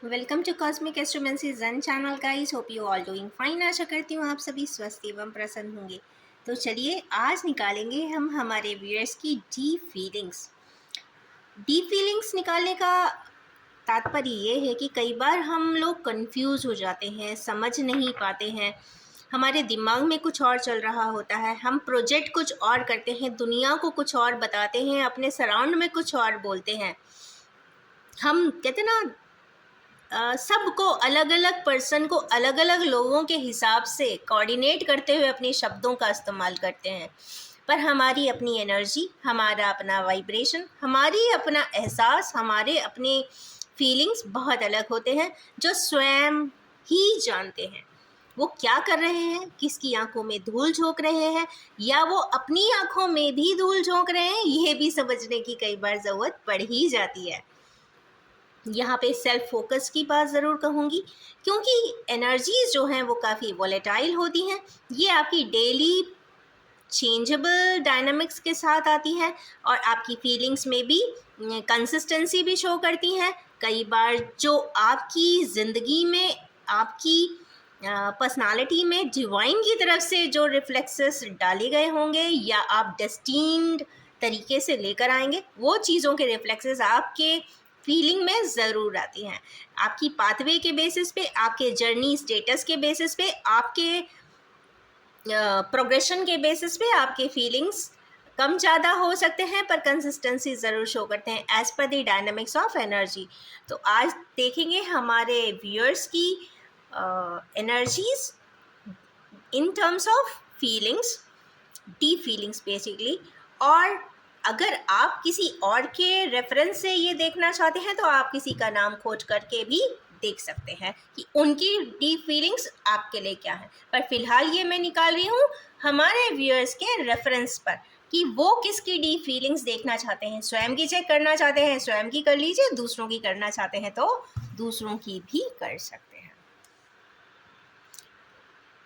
Welcome to cosmic astromancy जन channel guys. Hope you all doing fine. आशा करती हूँ आप सभी स्वस्थ एवं प्रसन्न होंगे। तो चलिए आज निकालेंगे हम हमारे व्यूअर्स की डीप फीलिंग्स। डीप फीलिंग्स निकालने का तात्पर्य ये है कि कई बार हम लोग कंफ्यूज हो जाते हैं, समझ नहीं पाते हैं, हमारे दिमाग में कुछ और चल रहा होता है, हम प्रोजेक्ट कुछ और करते हैं, दुनिया को कुछ और बताते हैं, अपने सराउंड में कुछ और बोलते हैं। हम कहते ना सबको अलग अलग पर्सन को अलग अलग लोगों के हिसाब से कोऑर्डिनेट करते हुए अपने शब्दों का इस्तेमाल करते हैं, पर हमारी अपनी एनर्जी, हमारा अपना वाइब्रेशन, हमारी अपना एहसास, हमारे अपने फीलिंग्स बहुत अलग होते हैं, जो स्वयं ही जानते हैं वो क्या कर रहे हैं, किसकी आंखों में धूल झोंक रहे हैं या वो अपनी आंखों में भी धूल झोंक रहे हैं, ये भी समझने की कई बार ज़रूरत पड़ ही जाती है। यहाँ पे सेल्फ फोकस की बात ज़रूर कहूँगी, क्योंकि एनर्जीज जो हैं वो काफ़ी वॉलेटाइल होती हैं। ये आपकी डेली चेंजेबल डायनामिक्स के साथ आती हैं और आपकी फीलिंग्स में भी कंसिस्टेंसी भी शो करती हैं। कई बार जो आपकी ज़िंदगी में, आपकी पर्सनालिटी में डिवाइन की तरफ से जो रिफ्लेक्सेस डाले गए होंगे या आप डेस्टिन्ड तरीके से लेकर आएंगे, वो चीज़ों के रिफ्लेक्सेस आपके फीलिंग में ज़रूर आती हैं। आपकी पाथवे के बेसिस पे, आपके जर्नी स्टेटस के बेसिस पे, आपके प्रोग्रेशन के बेसिस पे आपके फीलिंग्स कम ज़्यादा हो सकते हैं, पर कंसिस्टेंसी ज़रूर शो करते हैं as per the dynamics of energy. तो आज देखेंगे हमारे व्यूअर्स की energies in terms of feelings, deep feelings basically. और अगर आप किसी और के रेफरेंस से ये देखना चाहते हैं तो आप किसी का नाम खोज करके भी देख सकते हैं कि उनकी डीप फीलिंग्स आपके लिए क्या है। पर फिलहाल ये मैं निकाल रही हूँ हमारे व्यूअर्स के रेफरेंस पर कि वो किसकी डीप फीलिंग्स देखना चाहते हैं। स्वयं की चेक करना चाहते हैं, स्वयं की कर लीजिए, दूसरों की करना चाहते हैं तो दूसरों की भी कर सकते हैं।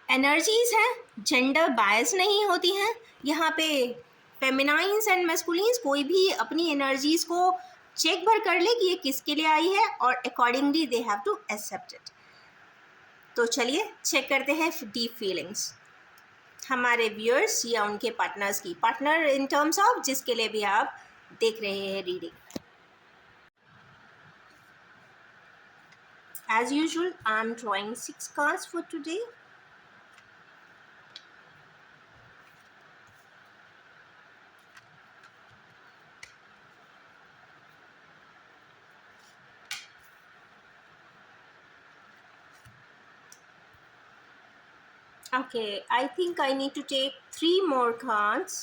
एनर्जीज हैं, जेंडर बायस नहीं होती हैं। यहाँ पे फेमिनाइंस एंड मैस्कुलिन्स कोई भी अपनी एनर्जीज को चेक भर कर ले कि ये किसके लिए आई है और accordingly they have to accept it. तो चलिए चेक करते हैं डीप फीलिंग्स हमारे व्यूअर्स या उनके पार्टनर्स की। पार्टनर इन टर्म्स ऑफ जिसके लिए भी आप देख रहे हैं reading. As usual I am drawing 6 cards for today. Okay, I think I need to take 3 more cards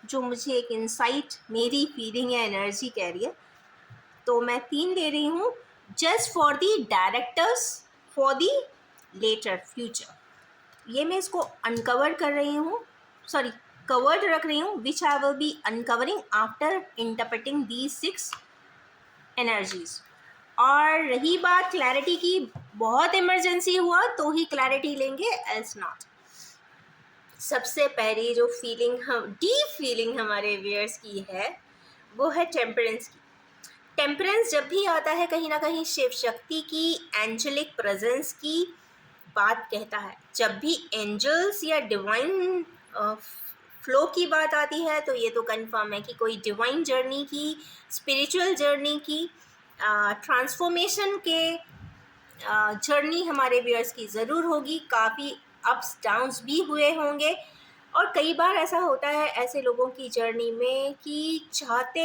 जो मुझे एक इंसाइट, मेरी फीलिंग या एनर्जी कह रही है। तो मैं 3 दे रही हूँ just for the directors for the later future. ये मैं इसको अनकवर कर रही हूँ, सॉरी कवर्ड रख रही हूँ, which I will be uncovering after interpreting the 6 energies. और रही बात क्लैरिटी की, बहुत इमरजेंसी हुआ तो ही क्लैरिटी लेंगे, एल्स नॉट। सबसे पहली जो फीलिंग, हम डीप फीलिंग हमारे व्यूअर्स की है वो है टेम्परेंस की। टेम्परेंस जब भी आता है कहीं ना कहीं शिव शक्ति की एंजलिक प्रेजेंस की बात कहता है। जब भी एंजल्स या डिवाइन फ्लो की बात आती है तो ये तो कंफर्म है कि कोई डिवाइन जर्नी की, स्पिरिचुअल जर्नी की, ट्रांसफॉर्मेशन के जर्नी हमारे व्यूअर्स की ज़रूर होगी। काफ़ी अप्स डाउन्स भी हुए होंगे और कई बार ऐसा होता है ऐसे लोगों की जर्नी में कि चाहते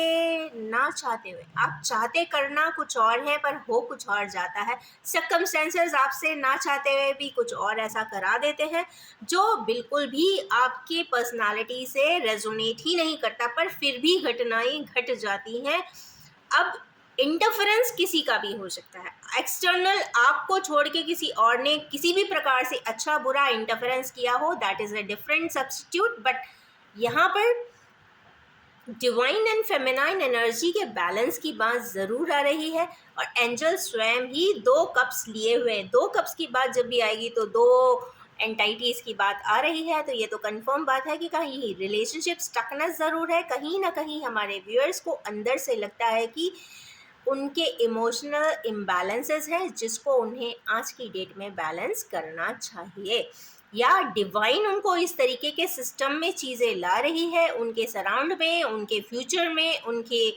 ना चाहते हुए, आप चाहते करना कुछ और है पर हो कुछ और जाता है। सर्कमस्टेंसेस आपसे ना चाहते हुए भी कुछ और ऐसा करा देते हैं जो बिल्कुल भी आपके पर्सनालिटी से रेजोनेट ही नहीं करता, पर फिर भी घटनाएं घट जाती हैं। अब इंटरफेरेंस किसी का भी हो सकता है, एक्सटर्नल आपको छोड़ के किसी और ने किसी भी प्रकार से अच्छा बुरा इंटरफेरेंस किया हो, that is a different substitute. But यहाँ पर डिवाइन एंड फेमिनाइन एनर्जी के बैलेंस की बात ज़रूर आ रही है और एंजल स्वयं ही 2 कप्स लिए हुए हैं। 2 कप्स की बात जब भी आएगी तो 2 एंटाइटीज़ की बात आ रही है, तो ये तो कंफर्म बात है कि कहीं रिलेशनशिप स्टकनेस ज़रूर है। कहीं ना कहीं हमारे व्यूअर्स को अंदर से लगता है कि उनके इमोशनल इम्बैलेंसेस हैं जिसको उन्हें आज की डेट में बैलेंस करना चाहिए, या डिवाइन उनको इस तरीके के सिस्टम में चीज़ें ला रही है उनके सराउंड में, उनके फ्यूचर में, उनके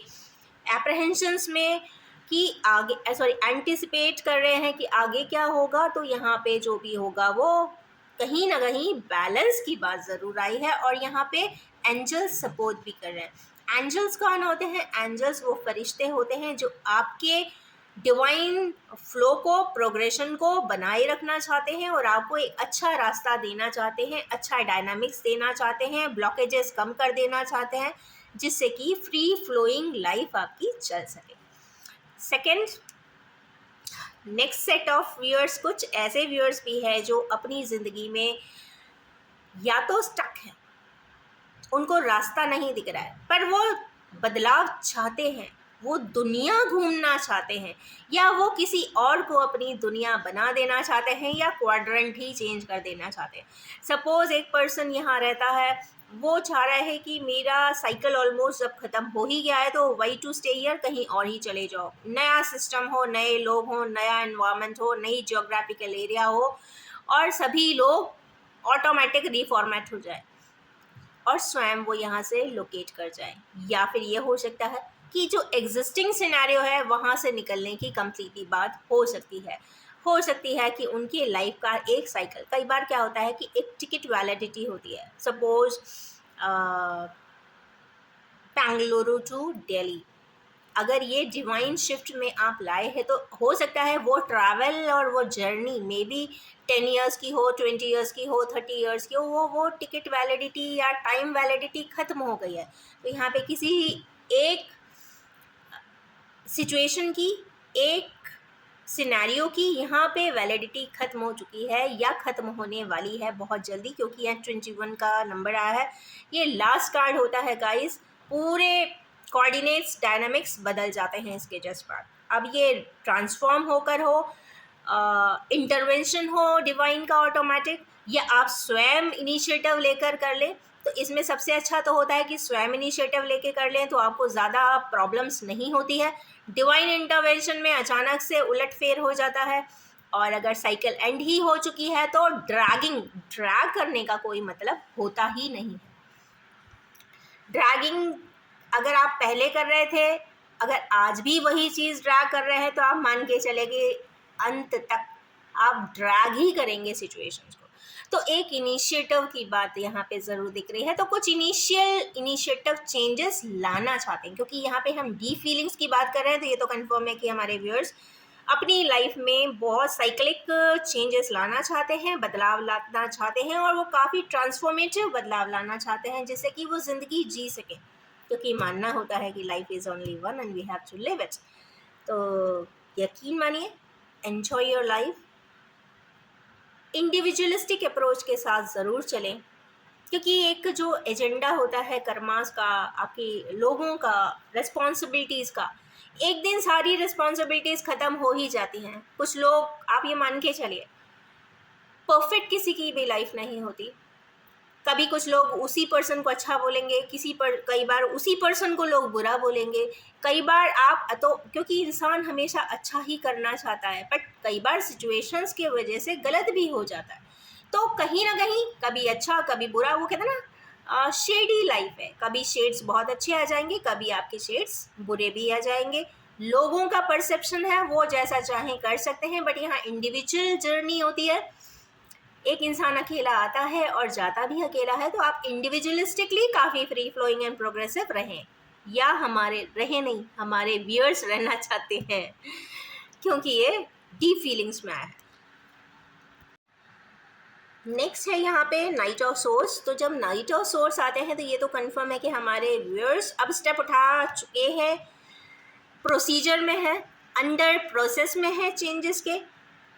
एप्रहेंशंस में, कि आगे सॉरी एंटिसिपेट कर रहे हैं कि आगे क्या होगा। तो यहाँ पे जो भी होगा वो कहीं ना कहीं बैलेंस की बात ज़रूर आई है, और यहाँ पे एंजल्स सपोर्ट भी कर रहे हैं। एंजल्स कौन होते हैं? एंजल्स वो फरिश्ते होते हैं जो आपके डिवाइन फ्लो को, प्रोग्रेशन को बनाए रखना चाहते हैं और आपको एक अच्छा रास्ता देना चाहते हैं, अच्छा डायनामिक्स देना चाहते हैं, ब्लॉकेजेस कम कर देना चाहते हैं, जिससे कि फ्री फ्लोइंग लाइफ आपकी चल सके। Second, next set of viewers, कुछ ऐसे व्यूअर्स भी है जो अपनी ज़िंदगी में या तो स्टक है, उनको रास्ता नहीं दिख रहा है, पर वो बदलाव चाहते हैं, वो दुनिया घूमना चाहते हैं, या वो किसी और को अपनी दुनिया बना देना चाहते हैं, या क्वाड्रेंट ही चेंज कर देना चाहते हैं। सपोज़ एक पर्सन यहाँ रहता है, वो चाह रहा है कि मेरा साइकिल ऑलमोस्ट जब ख़त्म हो ही गया है तो वाई टू स्टे हियर, कहीं और ही चले जाओ, नया सिस्टम हो, नए लोग हों, नया एनवायरनमेंट हो, नई जियोग्राफिकल एरिया हो, और सभी लोग ऑटोमेटिक रिफॉर्मेट हो जाए और स्वयं वो यहाँ से लोकेट कर जाए। या फिर ये हो सकता है कि जो एग्जिस्टिंग सिनेरियो है वहाँ से निकलने की कम्प्लीटली बात हो सकती है कि उनकी लाइफ का एक साइकिल, कई बार क्या होता है कि एक टिकट वैलिडिटी होती है। सपोज बेंगलुरु टू दिल्ली, अगर ये डिवाइन शिफ्ट में आप लाए हैं तो हो सकता है वो ट्रैवल और वो जर्नी मे बी 10 ईयर्स की हो, 20 ईयर्स की हो, 30 ईयर्स की हो, वो टिकट वैलिडिटी या टाइम वैलिडिटी ख़त्म हो गई है। तो यहाँ पे किसी एक सिचुएशन की, एक सिनेरियो की यहाँ पे वैलिडिटी ख़त्म हो चुकी है या ख़त्म होने वाली है बहुत जल्दी, क्योंकि यहाँ 21 का नंबर आया है। ये लास्ट कार्ड होता है गाइस, पूरे कोऑर्डिनेट्स डायनामिक्स बदल जाते हैं इसके जस्ट बाद। अब ये ट्रांसफॉर्म होकर हो, इंटरवेंशन हो डिवाइन का ऑटोमेटिक, या आप स्वयं इनिशिएटिव लेकर कर लें, तो इसमें सबसे अच्छा तो होता है कि स्वयं इनिशिएटिव लेके कर लें तो आपको ज़्यादा प्रॉब्लम्स नहीं होती है। डिवाइन इंटरवेंशन में अचानक से उलटफेर हो जाता है, और अगर साइकिल एंड ही हो चुकी है तो ड्रैग करने का कोई मतलब होता ही नहीं है। ड्रैगिंग अगर आप पहले कर रहे थे, अगर आज भी वही चीज़ ड्रैग कर रहे हैं तो आप मान के चले कि अंत तक आप ड्रैग ही करेंगे सिचुएशंस को। तो एक इनिशिएटिव की बात यहाँ पे ज़रूर दिख रही है। तो कुछ इनिशिएटिव चेंजेस लाना चाहते हैं, क्योंकि यहाँ पे हम डीप फीलिंग्स की बात कर रहे हैं, तो ये तो कंफर्म है कि हमारे व्यूअर्स अपनी लाइफ में बहुत साइक्लिक चेंजेस लाना चाहते हैं, बदलाव लाना चाहते हैं, और वो काफ़ी ट्रांसफॉर्मेटिव बदलाव लाना चाहते हैं जिससे कि वो ज़िंदगी जी सकें, क्योंकि मानना होता है कि life is only one and we have to live it. तो यकीन मानिए, enjoy your life, individualistic approach के साथ ज़रूर चलें, क्योंकि एक जो एजेंडा होता है कर्मास का, आपके लोगों का, रिस्पॉन्सिबिलिटीज़ का, एक दिन सारी रिस्पॉन्सिबिलिटीज़ ख़त्म हो ही जाती हैं। कुछ लोग, आप ये मान के चलिए, परफेक्ट किसी की भी लाइफ नहीं होती। कभी कुछ लोग उसी पर्सन को अच्छा बोलेंगे, कई बार उसी पर्सन को लोग बुरा बोलेंगे, कई बार आप तो, क्योंकि इंसान हमेशा अच्छा ही करना चाहता है, बट कई बार सिचुएशंस के वजह से गलत भी हो जाता है। तो कहीं ना कहीं कभी अच्छा कभी बुरा, वो कहते हैं ना, शेडी लाइफ है, कभी शेड्स बहुत अच्छे आ जाएंगे, कभी आपके शेड्स बुरे भी आ जाएंगे। लोगों का परसेप्शन है, वो जैसा चाहें कर सकते हैं, बट यहाँ इंडिविजुअल जर्नी होती है। एक इंसान अकेला आता है और जाता भी अकेला है, तो आप इंडिविजुअलिस्टिकली काफ़ी फ्री फ्लोइंग एंड प्रोग्रेसिव रहें, या हमारे व्यूअर्स रहना चाहते हैं, क्योंकि ये डीप फीलिंग्स में आया है। नेक्स्ट है यहाँ पे नाइट ऑफ सोर्स। तो जब नाइट ऑफ सोर्स आते हैं तो ये तो कंफर्म है कि हमारे व्यूअर्स अब स्टेप उठा चुके हैं, प्रोसीजर में है, अंडर प्रोसेस में है चेंजेस के।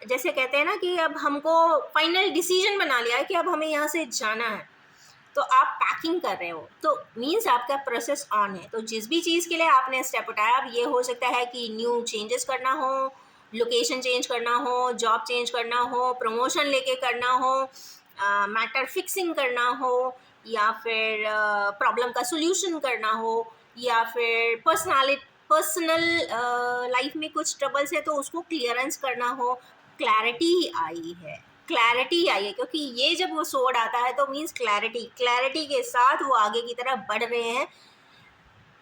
जैसे कहते हैं ना कि अब हमको फाइनल डिसीजन बना लिया है कि अब हमें यहाँ से जाना है, तो आप पैकिंग कर रहे हो, तो मीन्स आपका प्रोसेस ऑन है। तो जिस भी चीज़ के लिए आपने स्टेप उठाया, अब ये हो सकता है कि न्यू चेंजेस करना हो, लोकेशन चेंज करना हो, जॉब चेंज करना हो, प्रमोशन लेके करना हो, मैटर फिक्सिंग करना हो, या फिर प्रॉब्लम का सोल्यूशन करना हो, या फिर पर्सनल लाइफ में कुछ ट्रबल्स है तो उसको क्लियरेंस करना हो, क्लैरिटी आई है, क्लैरिटी आई है, क्योंकि ये जब वो सोर्ड आता है तो मीन्स क्लैरिटी, क्लैरिटी के साथ वो आगे की तरफ बढ़ रहे हैं।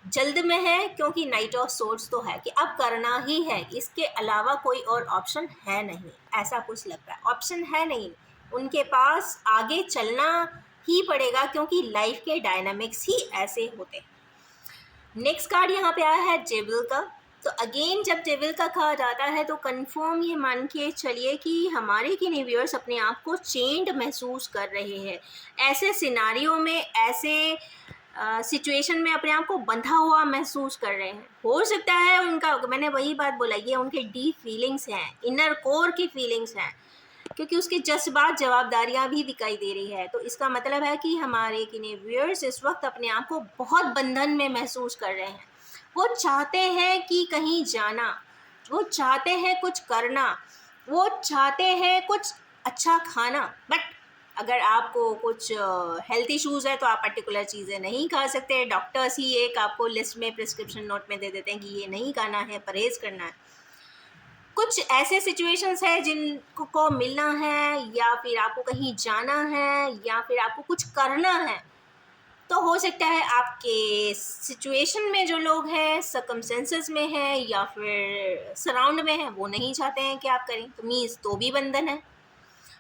जल्द में है क्योंकि नाइट ऑफ सोर्ड्स तो है कि अब करना ही है, इसके अलावा कोई और ऑप्शन है नहीं, ऐसा कुछ लगता है, ऑप्शन है नहीं उनके पास, आगे चलना ही पड़ेगा क्योंकि लाइफ के डायनामिक्स ही ऐसे होते हैं। नेक्स्ट कार्ड यहाँ पे आया है डेविल का। तो अगेन जब डेविल का कहा जाता है तो कंफर्म ये मान के चलिए कि हमारे किन्हीं व्यूअर्स अपने आप को चेंड महसूस कर रहे हैं, ऐसे सिनारियों में, ऐसे सिचुएशन में अपने आप को बंधा हुआ महसूस कर रहे हैं। हो सकता है उनका, मैंने वही बात बोला, ये उनके डीप फीलिंग्स हैं, इनर कोर की फीलिंग्स हैं, क्योंकि उसके जज्बात, जवाबदारियां भी दिखाई दे रही है। तो इसका मतलब है कि हमारे किन्हीं व्यूअर्स इस वक्त अपने आप को बहुत बंधन में महसूस कर रहे हैं। वो चाहते हैं कि कहीं जाना, वो चाहते हैं कुछ करना, वो चाहते हैं कुछ अच्छा खाना, बट अगर आपको कुछ हेल्थ इश्यूज़ है तो आप पर्टिकुलर चीज़ें नहीं खा सकते। डॉक्टर्स ही एक आपको लिस्ट में, प्रिस्क्रिप्शन नोट में दे देते हैं कि ये नहीं खाना है, परहेज़ करना है। कुछ ऐसे सिचुएशंस है जिनको मिलना है, या फिर आपको कहीं जाना है, या फिर आपको कुछ करना है, तो हो सकता है आपके सिचुएशन में जो लोग हैं, सर्कमस्टेंसेस में हैं या फिर सराउंड में हैं, वो नहीं चाहते हैं कि आप करें, तो मीन्स तो भी बंधन है।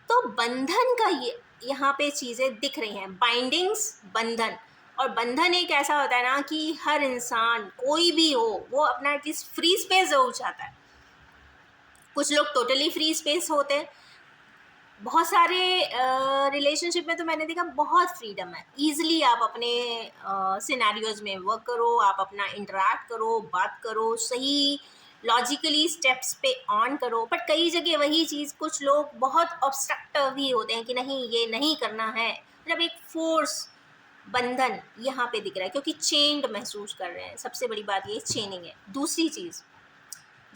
तो बंधन का ये यहाँ पे चीज़ें दिख रही हैं, बाइंडिंग्स, बंधन। और बंधन एक ऐसा होता है ना कि हर इंसान, कोई भी हो, वो अपना एटलीस्ट फ्री स्पेस ज़रूर चाहता है। कुछ लोग टोटली फ्री स्पेस होते हैं, बहुत सारे रिलेशनशिप में तो मैंने देखा बहुत फ्रीडम है, ईजिली आप अपने सिनेरियोज में वर्क करो, आप अपना इंटरेक्ट करो, बात करो, सही लॉजिकली स्टेप्स पे ऑन करो। बट कई जगह वही चीज़, कुछ लोग बहुत ऑब्स्ट्रक्टिव भी होते हैं कि नहीं ये नहीं करना है, मतलब एक फोर्स, बंधन यहाँ पे दिख रहा है, क्योंकि चेन्ड महसूस कर रहे हैं। सबसे बड़ी बात ये चेनिंग है। दूसरी चीज़,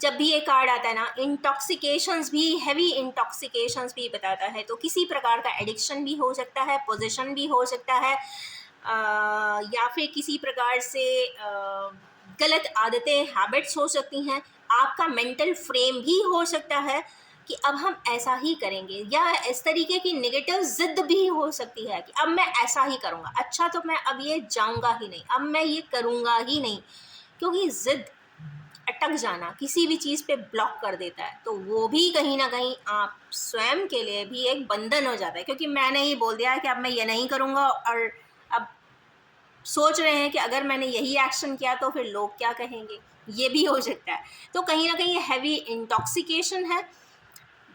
जब भी ये कार्ड आता है ना, इंटॉक्सिकेशंस भी, हैवी इंटॉक्सिकेशंस भी बताता है, तो किसी प्रकार का एडिक्शन भी हो सकता है, पोजीशन भी हो सकता है, या फिर किसी प्रकार से गलत आदतें, हैबिट्स हो सकती हैं। आपका मेंटल फ्रेम भी हो सकता है कि अब हम ऐसा ही करेंगे, या इस तरीके की नेगेटिव जिद भी हो सकती है कि अब मैं ऐसा ही करूँगा, अच्छा तो मैं अब ये जाऊँगा ही नहीं, अब मैं ये करूँगा ही नहीं, क्योंकि जिद, अटक जाना किसी भी चीज़ पे ब्लॉक कर देता है, तो वो भी कहीं ना कहीं आप स्वयं के लिए भी एक बंधन हो जाता है, क्योंकि मैंने ही बोल दिया है कि अब मैं ये नहीं करूँगा, और अब सोच रहे हैं कि अगर मैंने यही एक्शन किया तो फिर लोग क्या कहेंगे, ये भी हो सकता है। तो कहीं ना कहीं हैवी इंटॉक्सिकेशन है,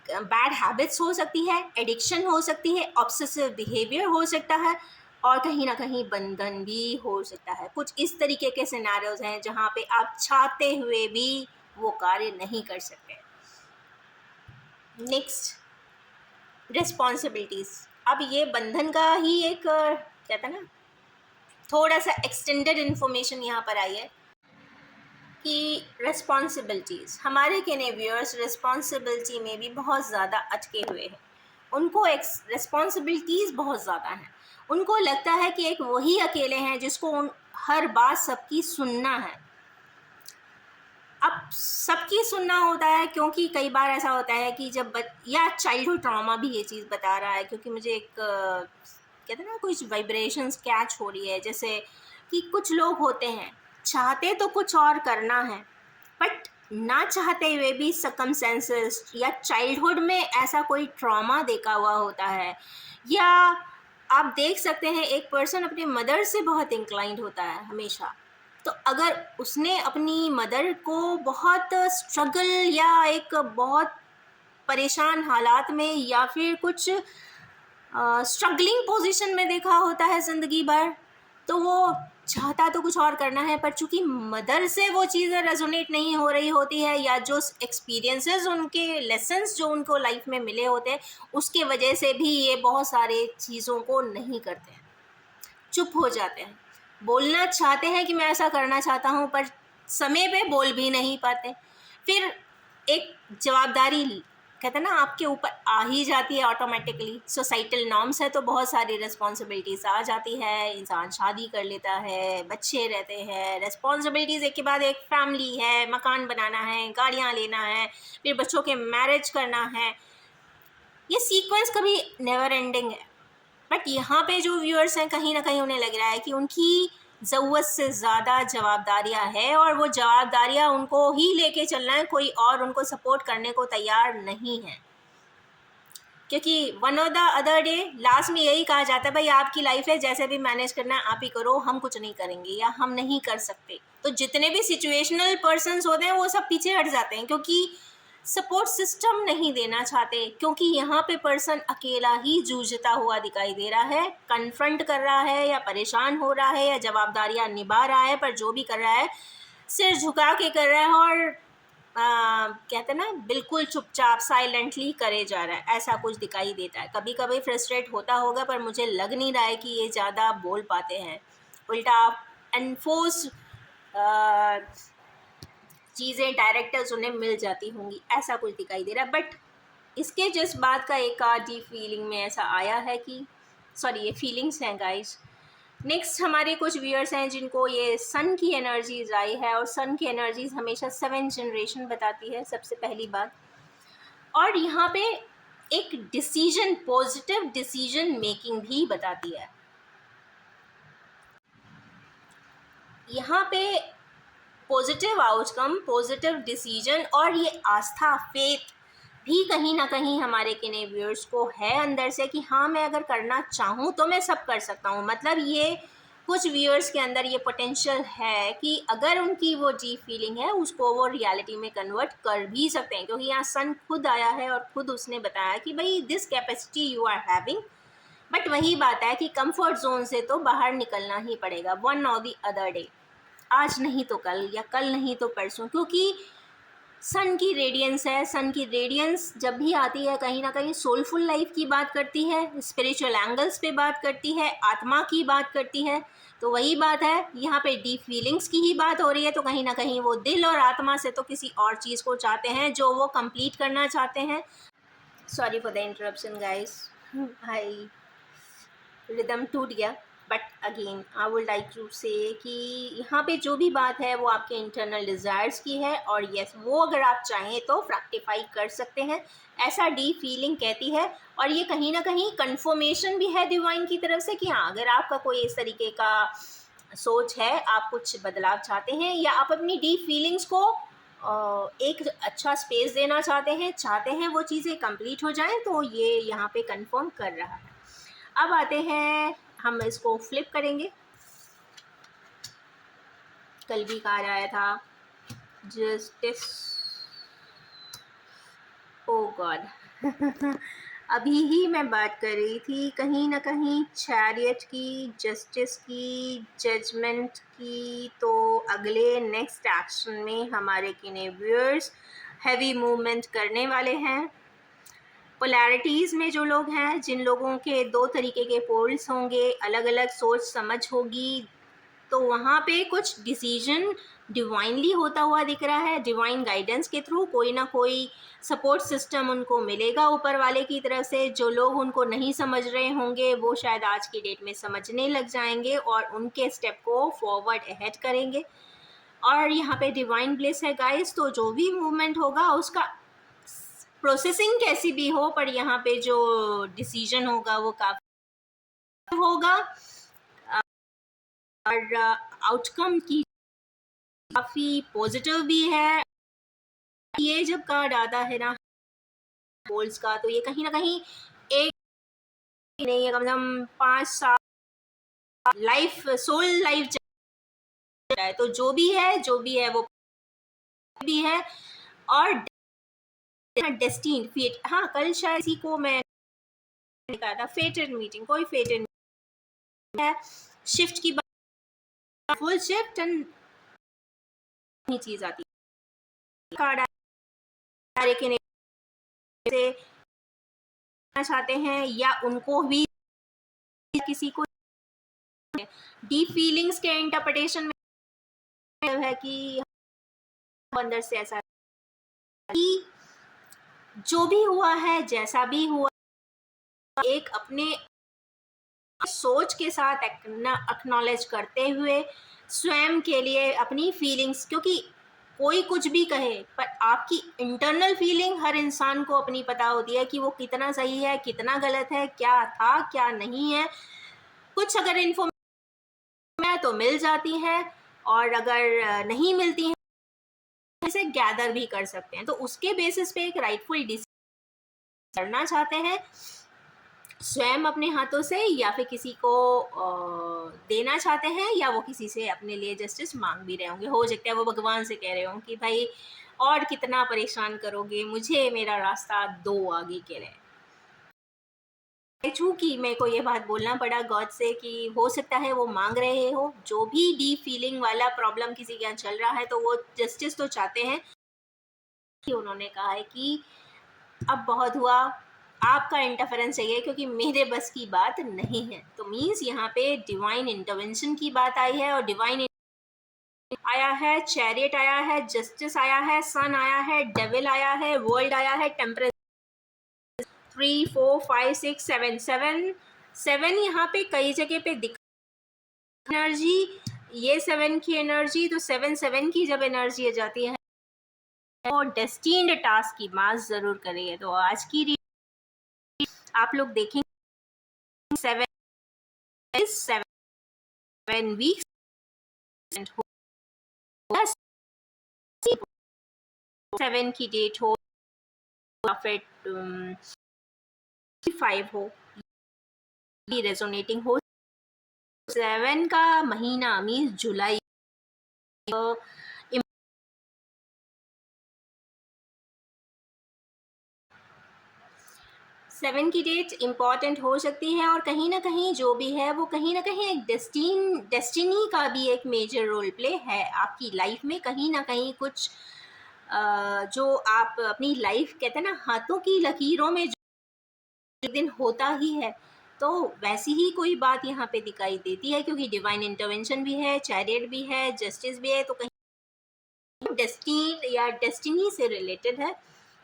बैड हैबिट्स हो सकती है, एडिक्शन हो सकती है, ऑब्सेसिव बिहेवियर हो सकता है, और कहीं ना कहीं बंधन भी हो सकता है। कुछ इस तरीके के सिनेरियोज हैं जहाँ पे आप चाहते हुए भी वो कार्य नहीं कर सकते। Next, responsibilities. अब ये बंधन का ही एक कहते हैं ना, थोड़ा सा एक्सटेंडेड इन्फॉर्मेशन यहाँ पर आई है कि रिस्पॉन्सिबिलिटीज़, हमारे किन्हीं व्यूअर्स रिस्पॉन्सिबिलिटी में भी बहुत ज़्यादा अटके हुए हैं। उनको रिस्पॉन्सिबिलिटीज़ बहुत ज़्यादा हैं, उनको लगता है कि एक वही अकेले हैं जिसको हर बात सबकी सुनना है। अब सबकी सुनना होता है क्योंकि कई बार ऐसा होता है कि जब या चाइल्डहुड ट्रॉमा भी ये चीज़ बता रहा है, क्योंकि मुझे एक कहते हैं ना, कुछ वाइब्रेशंस कैच हो रही है, जैसे कि कुछ लोग होते हैं, चाहते तो कुछ और करना है, बट ना चाहते हुए भी सर्कमस्टेंसेस या चाइल्डहुड में ऐसा कोई ट्रॉमा देखा हुआ होता है, या आप देख सकते हैं एक पर्सन अपने मदर से बहुत इंक्लाइंड होता है हमेशा, तो अगर उसने अपनी मदर को बहुत स्ट्रगल या एक बहुत परेशान हालात में या फिर कुछ स्ट्रगलिंग पोजीशन में देखा होता है ज़िंदगी भर, तो वो चाहता तो कुछ और करना है, पर चूंकि मदर से वो चीज़ें रेजोनेट नहीं हो रही होती है, या जो एक्सपीरियंसेस, उनके लेसन्स जो उनको लाइफ में मिले होते हैं, उसके वजह से भी ये बहुत सारे चीज़ों को नहीं करते हैं, चुप हो जाते हैं। बोलना चाहते हैं कि मैं ऐसा करना चाहता हूँ, पर समय पे बोल भी नहीं पाते। फिर एक जवाबदारी कहते हैं ना आपके ऊपर आ ही जाती है ऑटोमेटिकली। सोसाइटल नॉर्म्स है तो बहुत सारी रिस्पॉन्सिबिलिटीज़ आ जाती है, इंसान शादी कर लेता है, बच्चे रहते हैं, रिस्पॉन्सिबिलिटीज़ एक के बाद एक, फैमिली है, मकान बनाना है, गाड़ियाँ लेना है, फिर बच्चों के मैरिज करना है। ये सीक्वेंस कभी नेवर एंडिंग है। बट यहाँ पे जो व्यूअर्स हैं कहीं ना कहीं उन्हें लग रहा है कि उनकी ज़रूरत से ज़्यादा जवाबदारियाँ हैं और वो जवाबदारियाँ उनको ही लेके चलना है, कोई और उनको सपोर्ट करने को तैयार नहीं है। क्योंकि one of the other day last में यही कहा जाता है, भाई आपकी लाइफ है, जैसे भी मैनेज करना है आप ही करो, हम कुछ नहीं करेंगे या हम नहीं कर सकते। तो जितने भी सिचुएशनल पर्सन्स होते हैं वो सब पीछे हट जाते हैं, क्योंकि सपोर्ट सिस्टम नहीं देना चाहते, क्योंकि यहाँ पे पर्सन अकेला ही जूझता हुआ दिखाई दे रहा है, कन्फ्रंट कर रहा है या परेशान हो रहा है या जवाबदारियाँ निभा रहा है, पर जो भी कर रहा है सिर झुका के कर रहा है और कहते हैं ना बिल्कुल चुपचाप साइलेंटली करे जा रहा है, ऐसा कुछ दिखाई देता है। कभी कभी फ्रस्ट्रेट होता होगा, पर मुझे लग नहीं रहा है कि ये ज़्यादा बोल पाते हैं, उल्टा एनफोर्स चीज़ें डायरेक्टर्स उन्हें मिल जाती होंगी, ऐसा कुछ दिखाई दे रहा है। बट इसके जिस बात का एक डीप फीलिंग में ऐसा आया है कि सॉरी ये फीलिंग्स हैं गाइस। नेक्स्ट हमारे कुछ व्यूअर्स हैं जिनको ये सन की एनर्जीज आई है, और सन की एनर्जीज हमेशा 7th जनरेशन बताती है, सबसे पहली बात। और यहाँ पे एक डिसीजन, पॉजिटिव डिसीजन मेकिंग भी बताती है। यहाँ पे पॉजिटिव आउटकम, पॉजिटिव डिसीजन और ये आस्था, फेथ भी कहीं ना कहीं हमारे किने व्यूअर्स को है अंदर से कि हाँ मैं अगर करना चाहूँ तो मैं सब कर सकता हूँ। मतलब ये कुछ व्यूअर्स के अंदर ये पोटेंशियल है कि अगर उनकी वो डीप फीलिंग है उसको वो रियलिटी में कन्वर्ट कर भी सकते हैं, क्योंकि यहाँ सन खुद आया है और खुद उसने बताया कि भाई this capacity you are having. But वही बात है कि कंफर्ट जोन से तो बाहर निकलना ही पड़ेगा, वन और दी अदर डे, आज नहीं तो कल या कल नहीं तो परसों, क्योंकि सन की रेडियंस है। सन की रेडियंस जब भी आती है कहीं ना कहीं सोलफुल लाइफ की बात करती है, स्पिरिचुअल एंगल्स पे बात करती है, आत्मा की बात करती है। तो वही बात है, यहाँ पे डीप फीलिंग्स की ही बात हो रही है, तो कहीं ना कहीं वो दिल और आत्मा से तो किसी और चीज़ को चाहते हैं जो वो कंप्लीट करना चाहते हैं। Sorry for the interruption guys, भाई रिदम टूट गया। But again I would like to say कि यहाँ पे जो भी बात है वो आपके इंटरनल डिज़ायर्स की है, और यस वो अगर आप चाहें तो फ्रैक्टिफाई कर सकते हैं, ऐसा डीप फीलिंग कहती है। और ये कहीं ना कहीं कंफर्मेशन भी है डिवाइन की तरफ से कि हाँ अगर आपका कोई इस तरीके का सोच है, आप कुछ बदलाव चाहते हैं या आप अपनी डीप फीलिंग्स को एक अच्छा स्पेस देना चाहते हैं वो चीज़ें कंप्लीट हो जाएं, तो ये यहाँ पे कंफर्म कर रहा है। अब आते हैं, हम इसको फ्लिप करेंगे। कल भी कहा जाया था जस्टिस, ओ गॉड अभी ही मैं बात कर रही थी कहीं ना कहीं चैरियट की, जस्टिस की, जजमेंट की। तो अगले नेक्स्ट एक्शन में हमारे किने व्यूअर्स हैवी मूवमेंट करने वाले हैं। पोलैरिटीज़ में जो लोग हैं, जिन लोगों के दो तरीके के पोल्स होंगे, अलग अलग सोच समझ होगी, तो वहाँ पे कुछ डिसीजन डिवाइनली होता हुआ दिख रहा है। डिवाइन गाइडेंस के थ्रू कोई ना कोई सपोर्ट सिस्टम उनको मिलेगा ऊपर वाले की तरफ से। जो लोग उनको नहीं समझ रहे होंगे वो शायद आज की डेट में समझने लग जाएंगे और उनके स्टेप को फॉरवर्ड अहेड करेंगे। और यहाँ पे डिवाइन ब्लेस है गाइस, तो जो भी मूवमेंट होगा उसका प्रोसेसिंग कैसी भी हो, पर यहाँ पे जो डिसीजन होगा वो काफ़ी होगा और आउटकम की काफ़ी पॉजिटिव भी है। ये जब कार्ड आता है ना गोल्स का, तो ये कहीं ना कहीं एक नहीं है, कम से कम 5 साल लाइफ, सोल लाइफ चल रहा है। तो जो भी है वो भी है। और डेस्टिन फेट, हाँ कल शायद इसी को मैं कहा था, फेटेड मीटिंग, कोई फेटेड है, शिफ्ट की बात, फुल शिफ्ट एंड चीज़ आती है। कार्ड से चाहते हैं या उनको भी किसी को डीप फीलिंग्स के इंटरप्रिटेशन में है कि अंदर से ऐसा कि जो भी हुआ है, जैसा भी हुआ, एक अपने सोच के साथ एक्नॉलेज करते हुए स्वयं के लिए अपनी फीलिंग्स, क्योंकि कोई कुछ भी कहे पर आपकी इंटरनल फीलिंग हर इंसान को अपनी पता होती है कि वो कितना सही है, कितना गलत है, क्या था क्या नहीं है। कुछ अगर इन्फॉर्मेशन है तो मिल जाती है, और अगर नहीं मिलती है इसे गैदर भी कर सकते हैं। तो उसके बेसिस पे एक राइटफुल डिसीजन करना चाहते हैं स्वयं अपने हाथों से, या फिर किसी को देना चाहते हैं, या वो किसी से अपने लिए जस्टिस मांग भी रहे होंगे। हो सकता है वो भगवान से कह रहे हों कि भाई और कितना परेशान करोगे मुझे, मेरा रास्ता दो आगे के लिए। चूँकि मेरे को ये बात बोलना पड़ा गॉड से कि हो सकता है वो मांग रहे हो, जो भी डीप फीलिंग वाला प्रॉब्लम किसी के यहाँ चल रहा है, तो वो जस्टिस तो चाहते हैं। कि उन्होंने कहा है कि अब बहुत हुआ, आपका इंटरफेरेंस चाहिए क्योंकि मेरे बस की बात नहीं है। तो मीन्स यहाँ पे डिवाइन इंटरवेंशन की बात आई है, और डिवाइन आया है, चैरियट आया है, जस्टिस आया है, सन आया है, डेविल आया है, वर्ल्ड आया है, टेम्परेंस 3 4 5 6 7 7 7 यहाँ पे कई जगह पे दिख एनर्जी, ये 7 की एनर्जी, तो 7 7 की जब एनर्जी आ जाती है वो डेस्टिन्ड टास्क की बात जरूर करिए। तो आज की आप लोग देखेंगे 7 वीक्स 7 की डेट हो या फिर 5 हो, रेजोनेटिंग हो। 7 का महीना मीन्स जुलाई, 7 की डेट इम्पॉर्टेंट हो सकती है, और कहीं ना कहीं जो भी है वो कहीं ना कहीं एक डेस्टिनी का भी एक मेजर रोल प्ले है आपकी लाइफ में। कहीं ना कहीं कुछ जो आप अपनी लाइफ कहते हैं ना हाथों की लकीरों में जो दिन होता ही है, तो वैसी ही कोई बात यहाँ पे दिखाई देती है, क्योंकि डिवाइन इंटरवेंशन भी है, चैरियट भी है, जस्टिस भी है, तो कहीं डेस्टिन या डेस्टिनी से रिलेटेड है।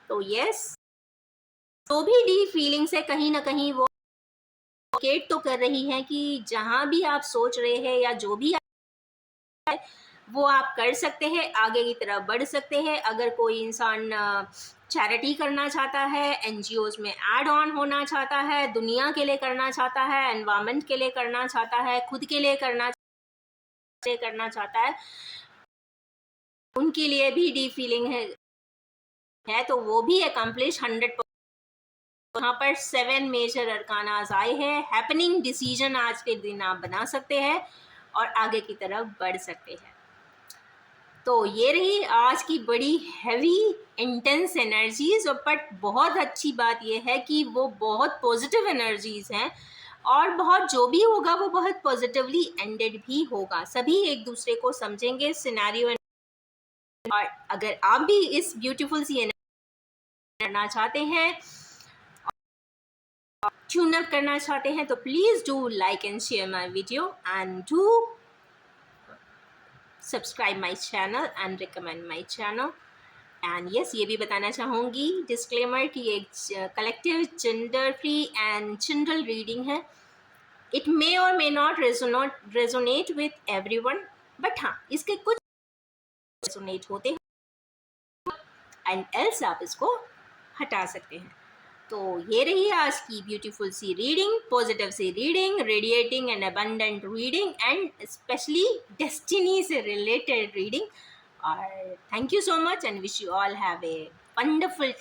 तो यस, जो भी डीप फीलिंग्स है कहीं ना कहीं वो इंडिकेट तो कर रही है कि जहाँ भी आप सोच रहे हैं या जो भी वो आप कर सकते हैं, आगे की तरफ बढ़ सकते हैं। अगर कोई इंसान चैरिटी करना चाहता है, एनजीओज में ऐड ऑन होना चाहता है, दुनिया के लिए करना चाहता है, एनवायरनमेंट के लिए करना चाहता है, खुद के लिए करना चाहता है, उनके लिए भी डीप फीलिंग है तो वो भी अकम्प्लिश 100%। यहाँ पर 7 मेजर अरकानाज आए हैं। हैपनिंग डिसीजन आज के दिन आप बना सकते हैं और आगे की तरफ बढ़ सकते हैं। तो ये रही आज की बड़ी हैवी इंटेंस एनर्जीज, बट बहुत अच्छी बात ये है कि वो बहुत पॉजिटिव एनर्जीज हैं, और बहुत जो भी होगा वो बहुत पॉजिटिवली एंडेड भी होगा। सभी एक दूसरे को समझेंगे सिनेरियो। और अगर आप भी इस ब्यूटीफुल सी एनर्जी करना चाहते हैं, ट्यून अप करना चाहते हैं, तो please do like and share my video and do subscribe my channel and recommend my channel. And yes, ये भी बताना चाहूँगी डिस्क्लेमर कि एक collective gender free and general reading है। इट मे और may not resonate with everyone, but हाँ इसके कुछ रेजोनेट होते हैं एंड एल्स आप इसको हटा सकते हैं। तो ये रही आज की ब्यूटीफुल सी रीडिंग, पॉजिटिव सी reading, radiating and abundant reading, and specially destiny से रिलेटेड रीडिंग। और thank you so much and wish you all have a wonderful